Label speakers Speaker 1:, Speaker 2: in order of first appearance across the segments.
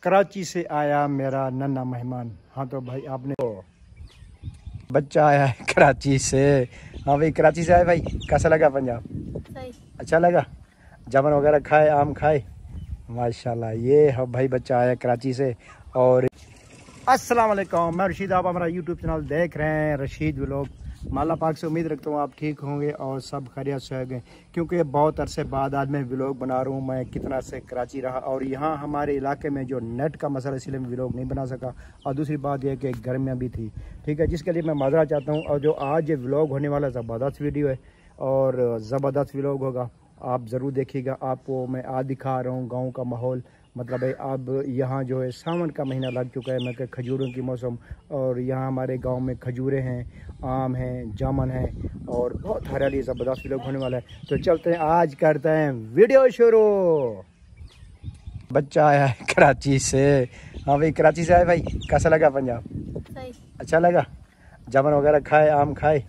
Speaker 1: कराची से आया मेरा नन्हा मेहमान। हाँ तो भाई आपने बच्चा आया है कराची से। हाँ भाई कराची से आए भाई, कैसा लगा पंजाब?
Speaker 2: सही।
Speaker 1: अच्छा लगा? जामुन वगैरह खाए, आम खाए? माशाल्लाह। ये है भाई बच्चा आया कराची से। और अस्सलाम वालेकुम, मैं रशीद, आप हमारा यूट्यूब चैनल देख रहे हैं रशीद व्लॉग। अल्लाह पाक से उम्मीद रखता हूँ आप ठीक होंगे और सब खैरियत से होंगे, क्योंकि बहुत अरसे बाद आज मैं व्लॉग बना रहा हूँ। मैं कितना से कराची रहा और यहाँ हमारे इलाके में जो नेट का मसला, इसलिए मैं व्लॉग नहीं बना सका। और दूसरी बात यह कि गर्मियाँ भी थी, ठीक है, जिसके लिए मैं माजरा चाहता हूँ। और जो आज ये व्लॉग होने वाला ज़बरदस्त वीडियो है और ज़बरदस्त व्लॉग होगा, आप ज़रूर देखिएगा। आपको मैं आज दिखा रहा हूँ गाँव का माहौल। मतलब है अब यहाँ जो है सावन का महीना लग चुका है, मैं खजूरों की मौसम। और यहाँ हमारे गांव में खजूरें हैं, आम हैं, जामुन हैं और बहुत हरियाली ज़बरदस्त लोग होने वाला है। तो चलते हैं, आज करते हैं वीडियो शुरू। बच्चा आया है कराची से। हाँ भाई कराची से आए भाई, कैसा लगा पंजाब?
Speaker 2: सही।
Speaker 1: अच्छा लगा? जामुन वगैरह खाए, आम खाए?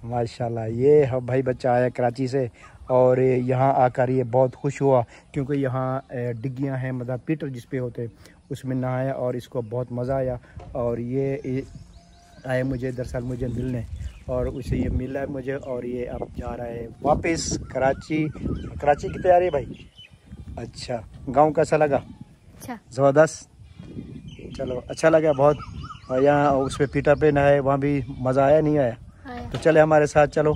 Speaker 1: माशाल्लाह। ये है भाई बच्चा आया कराची से और यहाँ आकर ये बहुत खुश हुआ, क्योंकि यहाँ डिग्गियाँ हैं, मतलब पीटर जिस पे होते उसमें नहाया और इसको बहुत मज़ा आया। और ये आए मुझे दरअसल मुझे मिलने, और उसे ये मिला है मुझे। और ये अब जा रहा है वापस कराची। कराची की तैयारी भाई। अच्छा, गांव कैसा लगा?
Speaker 2: अच्छा।
Speaker 1: ज़बरदस्त। चलो अच्छा लगा बहुत। और यहाँ उस पर पीटर पे नहाए, वहाँ भी मज़ा आया नहीं आया? तो चले हमारे साथ, चलो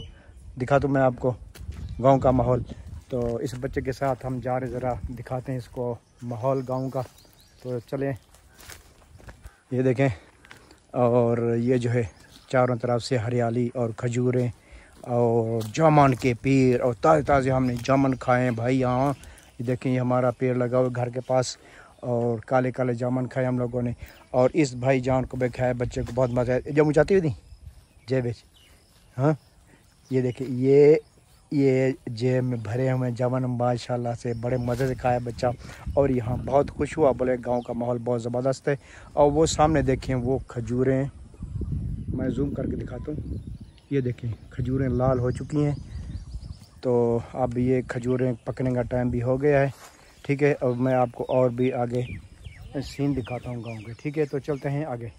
Speaker 1: दिखा दूँ मैं आपको गांव का माहौल। तो इस बच्चे के साथ हम जा रहे, ज़रा दिखाते हैं इसको माहौल गांव का। तो चलें, ये देखें। और ये जो है चारों तरफ से हरियाली और खजूरें और जामुन के पेड़, और ताज़े ताज़े हमने जामुन खाए हैं भाई यहाँ। ये देखें, ये हमारा पेड़ लगा हुआ घर के पास, और काले काले जामुन खाए हम लोगों ने। और इस भाई जान को भी खाया, बच्चे को बहुत मज़ा आया। जब मुझाती हुई थी जय बेच। हाँ ये देखिए, ये जेब में भरे हुए जामुन माशाल्लाह से बड़े मज़े से खाया बच्चा। और यहाँ बहुत खुश हुआ, बोले गांव का माहौल बहुत ज़बरदस्त है। और वो सामने देखें वो खजूरें, मैं जूम करके दिखाता हूँ। ये देखें खजूरें लाल हो चुकी हैं। तो अब ये खजूरें पकने का टाइम भी हो गया है, ठीक है। अब मैं आपको और भी आगे सीन दिखाता हूँ गाँव के, ठीक है। तो चलते हैं आगे।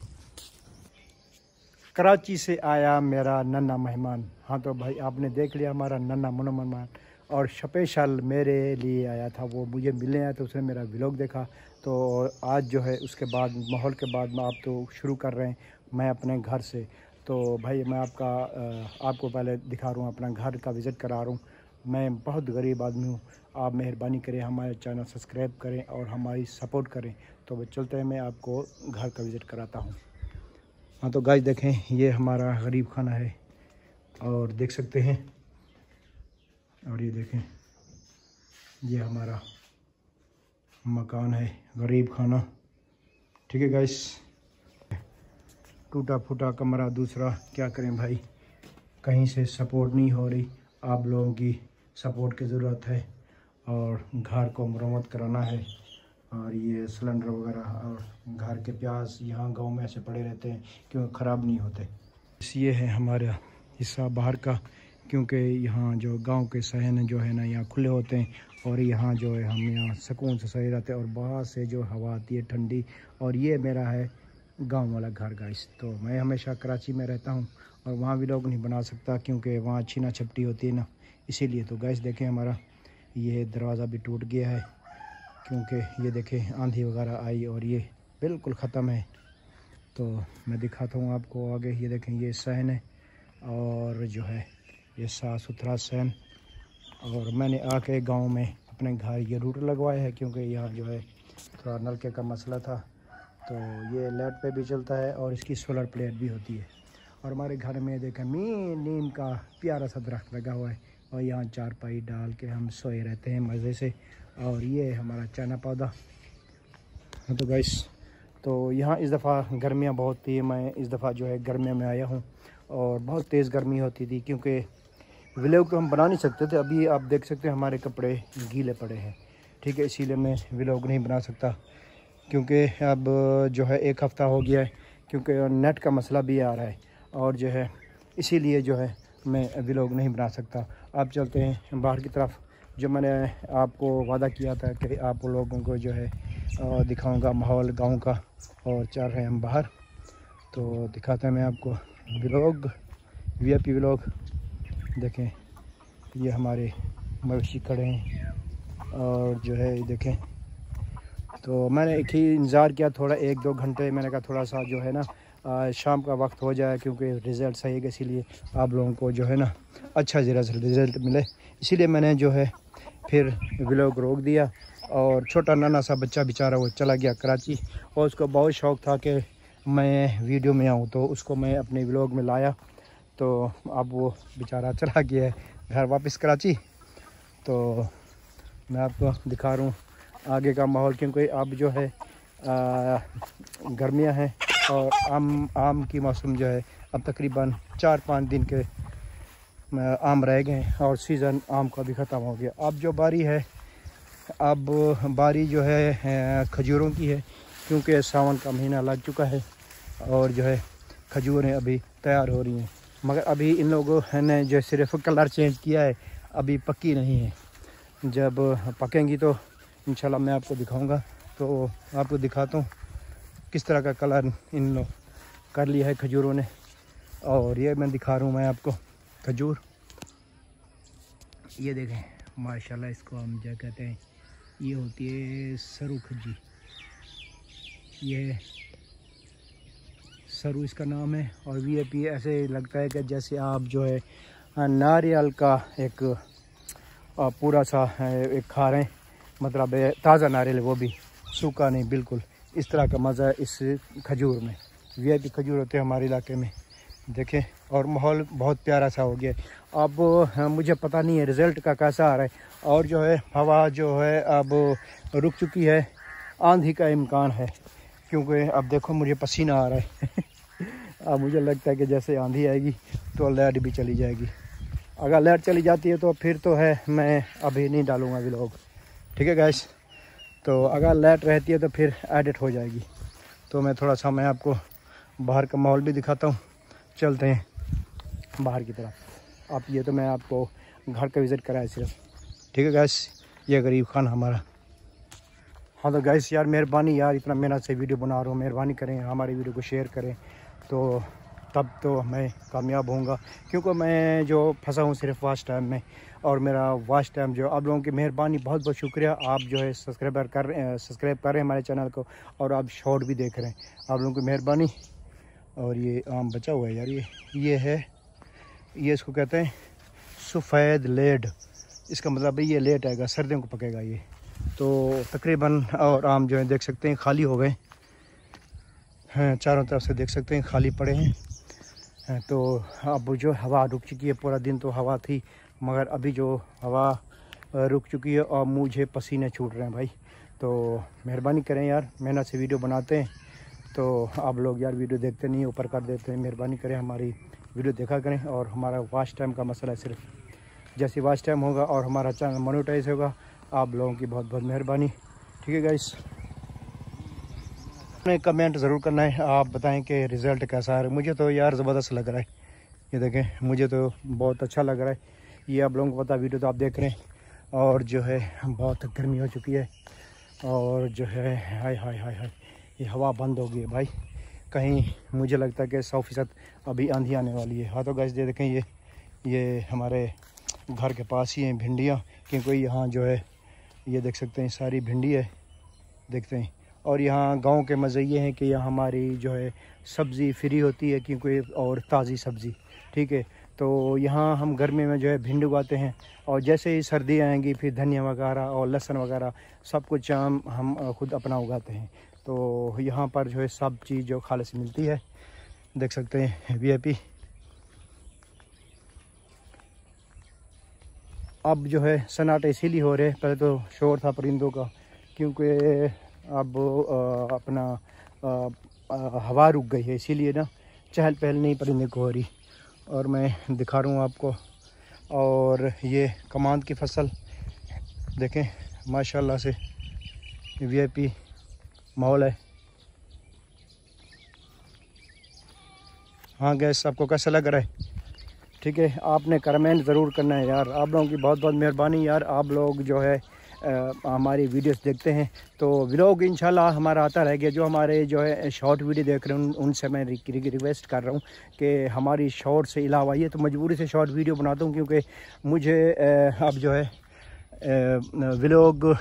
Speaker 1: कराची से आया मेरा नन्हा मेहमान। हाँ तो भाई आपने देख लिया हमारा नन्हा मुन्ना मेहमान, और स्पेशल मेरे लिए आया था। वो मुझे मिलने आया तो उसने मेरा व्लॉग देखा। तो आज जो है उसके बाद माहौल के बाद में आप तो शुरू कर रहे हैं मैं अपने घर से। तो भाई मैं आपको पहले दिखा रहा हूँ, अपना घर का विज़िट करा रहा हूँ। मैं बहुत गरीब आदमी हूँ, आप मेहरबानी करें, हमारे चैनल सब्सक्राइब करें और हमारी सपोर्ट करें। तो चलते हैं, मैं आपको घर का विज़िट कराता हूँ। हाँ तो गाइस देखें, ये हमारा गरीब खाना है और देख सकते हैं। और ये देखें, ये हमारा मकान है, गरीब खाना, ठीक है गाइस। टूटा फूटा कमरा दूसरा, क्या करें भाई, कहीं से सपोर्ट नहीं हो रही। आप लोगों की सपोर्ट की ज़रूरत है और घर को मरम्मत कराना है। और ये सिलेंडर वगैरह और घर के प्याज यहाँ गांव में ऐसे पड़े रहते हैं क्योंकि ख़राब नहीं होते। ये है हमारा हिस्सा बाहर का, क्योंकि यहाँ जो गांव के सहन जो है ना, यहाँ खुले होते हैं। और यहाँ जो है हम यहाँ सुकून से सही रहते हैं, और बाहर से जो हवा आती है ठंडी। और ये मेरा है गांव वाला घर गाइस। तो मैं हमेशा कराची में रहता हूँ और वहाँ भी लोग नहीं बना सकता, क्योंकि वहाँ छीना छपटी होती है ना, इसीलिए। तो गाइस देखें, हमारा ये दरवाज़ा भी टूट गया है, क्योंकि ये देखें आंधी वगैरह आई और ये बिल्कुल ख़त्म है। तो मैं दिखाता हूँ आपको आगे। ये देखें, ये सहन है और जो है ये साफ़ सुथरा सहन। और मैंने आके गांव में अपने घर ये रूटर लगवाया है, क्योंकि यहाँ जो है थोड़ा नलके का मसला था। तो ये लाइट पे भी चलता है और इसकी सोलर प्लेट भी होती है। और हमारे घर में देखें नीम का प्यारा सा दरख्त लगा हुआ है, और यहाँ चारपाई डाल के हम सोए रहते हैं मज़े से। और ये हमारा चना पौधा। तो गाइस, तो यहाँ इस दफ़ा गर्मियाँ बहुत थी। मैं इस दफ़ा जो है गर्मियों में आया हूँ और बहुत तेज़ गर्मी होती थी, क्योंकि व्लॉग तो हम बना नहीं सकते थे। अभी आप देख सकते हैं हमारे कपड़े गीले पड़े हैं, ठीक है, इसीलिए मैं व्लॉग नहीं बना सकता। क्योंकि अब जो है एक हफ़्ता हो गया है, क्योंकि नेट का मसला भी आ रहा है, और जो है इसीलिए जो है मैं व्लॉग नहीं बना सकता। आप चलते हैं बाहर की तरफ। जो मैंने आपको वादा किया था कि आप लोगों को जो है दिखाऊंगा माहौल गांव का। और चल रहे हैं हम बाहर, तो दिखाते हैं मैं आपको व्लॉग, वीआईपी व्लॉग। देखें ये हमारे मवेशी खड़े हैं और जो है ये देखें। तो मैंने एक ही इंतज़ार किया थोड़ा 1-2 घंटे, मैंने कहा थोड़ा सा जो है ना शाम का वक्त हो जाए, क्योंकि रिज़ल्ट सही है, इसीलिए आप लोगों को जो है ना अच्छा रिज़ल्ट मिले, इसीलिए मैंने जो है फिर व्लॉग रोक दिया। और छोटा नाना सा बच्चा बेचारा वो चला गया कराची, और उसको बहुत शौक़ था कि मैं वीडियो में आऊँ, तो उसको मैं अपने व्लॉग में लाया। तो अब वो बेचारा चला गया है घर वापस कराची। तो मैं आपको दिखा रहा हूँ आगे का माहौल, क्योंकि अब जो है गर्मियाँ हैं और आम की मौसम जो है अब तकरीबन 4-5 दिन के आम रह गए और सीज़न आम का भी ख़त्म हो गया। अब जो बारी है, अब बारी जो है खजूरों की है, क्योंकि सावन का महीना लग चुका है और जो है खजूरें अभी तैयार हो रही हैं। मगर अभी इन लोगों ने जो सिर्फ कलर चेंज किया है, अभी पक्की नहीं है। जब पकेंगी तो इंशाल्लाह मैं आपको दिखाऊंगा। तो आपको दिखाता हूँ किस तरह का कलर इन लोग कर लिया है खजूरों ने। और ये मैं दिखा रहा हूँ मैं आपको खजूर, ये देखें माशाल्लाह, इसको हम क्या कहते हैं, ये होती है सरू खजी, ये सरू इसका नाम है। और वीआईपी ऐसे लगता है कि जैसे आप जो है नारियल का एक पूरा सा एक खा रहे हैं, मतलब ताज़ा नारियल, वो भी सूखा नहीं, बिल्कुल इस तरह का मज़ा है इस खजूर में। वीआईपी खजूर होते हैं हमारे इलाके में, देखें। और माहौल बहुत प्यारा सा हो गया। अब मुझे पता नहीं है रिज़ल्ट का कैसा आ रहा है। और जो है हवा जो है अब रुक चुकी है, आंधी का इम्कान है, क्योंकि अब देखो मुझे पसीना आ रहा है अब मुझे लगता है कि जैसे आंधी आएगी तो लाइट भी चली जाएगी। अगर लाइट चली जाती है तो फिर तो है मैं अभी नहीं डालूँगा व्लॉग, ठीक है गैस। तो अगर लाइट रहती है तो फिर एडिट हो जाएगी। तो मैं थोड़ा सा मैं आपको बाहर का माहौल भी दिखाता हूँ, चलते हैं बाहर की तरफ। आप ये तो मैं आपको घर का विज़िट कराया सिर्फ, ठीक है गैस। ये गरीब खान हमारा। हाँ तो गैस यार मेहरबानी यार, इतना मेहनत से वीडियो बना रहा हूँ, मेहरबानी करें हमारी वीडियो को शेयर करें, तो तब तो मैं कामयाब होऊंगा। क्योंकि मैं जो फंसा हूँ सिर्फ वॉच टाइम में, और मेरा वॉच टाइम जो आप लोगों की मेहरबानी, बहुत बहुत शुक्रिया। आप जो है सब्सक्राइब कर रहे हैं हमारे चैनल को, और आप शॉर्ट भी देख रहे हैं, आप लोगों की मेहरबानी। और ये आम बचा हुआ है यार, ये है, ये इसको कहते हैं सफ़ेद लेड। इसका मतलब है ये लेट आएगा, सर्दियों को पकेगा ये। तो तकरीबन और आम जो है देख सकते हैं खाली हो गए हैं, चारों तरफ से देख सकते हैं खाली पड़े हैं। तो अब जो हवा रुक चुकी है, पूरा दिन तो हवा थी, मगर अभी जो हवा रुक चुकी है और मुझे पसीने छूट रहे हैं भाई। तो मेहरबानी करें यार, मेहनत से वीडियो बनाते हैं, तो आप लोग यार वीडियो देखते नहीं, ऊपर कर देते हैं। मेहरबानी करें हमारी वीडियो देखा करें। और हमारा वॉच टाइम का मसला है सिर्फ, जैसे वॉच टाइम होगा और हमारा चैनल मोनेटाइज होगा, आप लोगों की बहुत बहुत मेहरबानी, ठीक है गाइस। अपने कमेंट ज़रूर करना है, आप बताएं कि रिज़ल्ट कैसा है। मुझे तो यार ज़बरदस्त लग रहा है, ये देखें मुझे तो बहुत अच्छा लग रहा है। ये आप लोगों को पता, वीडियो तो आप देख रहे हैं। और जो है बहुत गर्मी हो चुकी है, और जो है हाय हाय हाय हाय, ये हवा बंद हो गई है भाई। कहीं मुझे लगता है कि 100% अभी आंधी आने वाली है। हाँ तो गाइस ये देखें, ये हमारे घर के पास ही हैं भिंडियाँ, क्योंकि यहाँ जो है ये देख सकते हैं सारी भिंडी है, देखते हैं। और यहाँ गांव के मज़े ये हैं कि यहाँ हमारी जो है सब्ज़ी फ्री होती है, क्योंकि और ताज़ी सब्ज़ी, ठीक है। तो यहाँ हम गर्मी में जो है भिंडी उगाते हैं, और जैसे ही सर्दी आएंगी फिर धनिया वगैरह और लहसुन वगैरह सब कुछ हम खुद अपना उगाते हैं। तो यहाँ पर जो है सब चीज़ जो खालिस मिलती है, देख सकते हैं वीआईपी। अब जो है सन्नाटे इसीलिए हो रहे, पहले तो शोर था परिंदों का, क्योंकि अब अपना हवा रुक गई है, इसीलिए ना चहल पहल नहीं परिंदे को हो रही। और मैं दिखा रहा हूँ आपको। और ये कमांद की फसल देखें, माशाल्लाह से वीआईपी माहौल है। हाँ गैस, आपको कैसा लग रहा है? ठीक है, आपने कमेंट ज़रूर करना है यार, आप लोगों की बहुत बहुत मेहरबानी यार। आप लोग जो है हमारी वीडियोस देखते हैं। तो व्लॉग इंशाल्लाह हमारा आता रहेगा। जो हमारे जो है शॉर्ट वीडियो देख रहे हैं उनसे मैं रिक्वेस्ट कर रहा हूँ कि हमारी शॉर्ट से अलावा ये तो मजबूरी से शॉर्ट वीडियो बनाता हूँ, क्योंकि मुझे अब जो है व्लॉग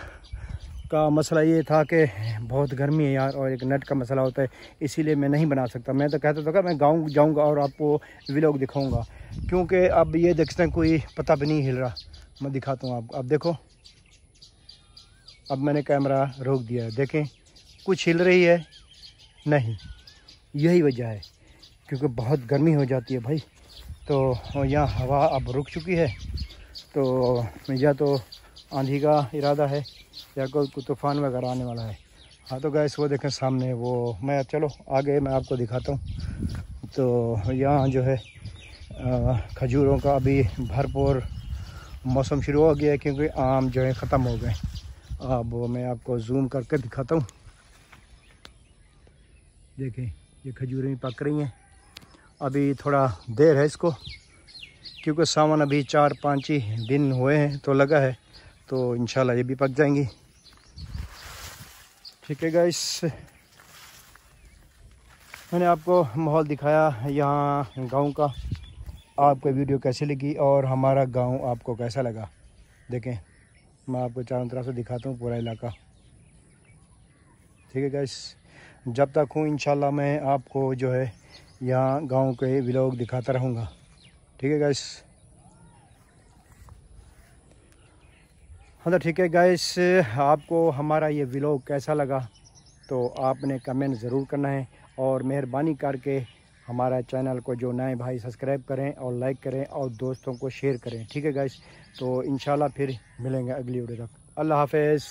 Speaker 1: का मसला ये था कि बहुत गर्मी है यार, और एक नेट का मसला होता है, इसीलिए मैं नहीं बना सकता। मैं तो कहता था कि मैं गाँव जाऊँगा और आपको व्लॉग दिखाऊँगा, क्योंकि अब ये देखते हैं कोई पता भी नहीं हिल रहा। मैं दिखाता हूँ आपको। अब देखो, अब मैंने कैमरा रोक दिया है, देखें कुछ हिल रही है नहीं। यही वजह है क्योंकि बहुत गर्मी हो जाती है भाई। तो यहाँ हवा अब रुक चुकी है, तो या तो आंधी का इरादा है या कोई तूफ़ान वगैरह आने वाला है। हाँ तो गैस वो देखें सामने वो, मैं चलो आगे मैं आपको दिखाता हूँ। तो यहाँ जो है खजूरों का अभी भरपूर मौसम शुरू हो गया है, क्योंकि आम जो है ख़त्म हो गए। अब वो मैं आपको जूम करके दिखाता हूँ। देखें ये खजूरें पक रही हैं। अभी थोड़ा देर है इसको, क्योंकि सावन अभी 4-5 ही दिन हुए हैं तो लगा है, तो इंशाल्लाह ये भी पक जाएंगी। ठीक है गाइस, मैंने आपको माहौल दिखाया यहाँ गांव का। आपको वीडियो कैसी लगी और हमारा गांव आपको कैसा लगा, देखें मैं आपको चारों तरफ से दिखाता हूँ पूरा इलाका। ठीक है गाइस, जब तक हूँ इंशाल्लाह मैं आपको जो है यहाँ गांव के व्लॉग दिखाता रहूँगा। ठीक है गाइस। हाँ तो ठीक है गाइस, आपको हमारा ये व्लॉग कैसा लगा तो आपने कमेंट ज़रूर करना है, और मेहरबानी करके हमारा चैनल को जो नए भाई सब्सक्राइब करें और लाइक करें और दोस्तों को शेयर करें। ठीक है गाइस, तो इंशाल्लाह फिर मिलेंगे अगली वीडियो तक। अल्लाह हाफ़िज़।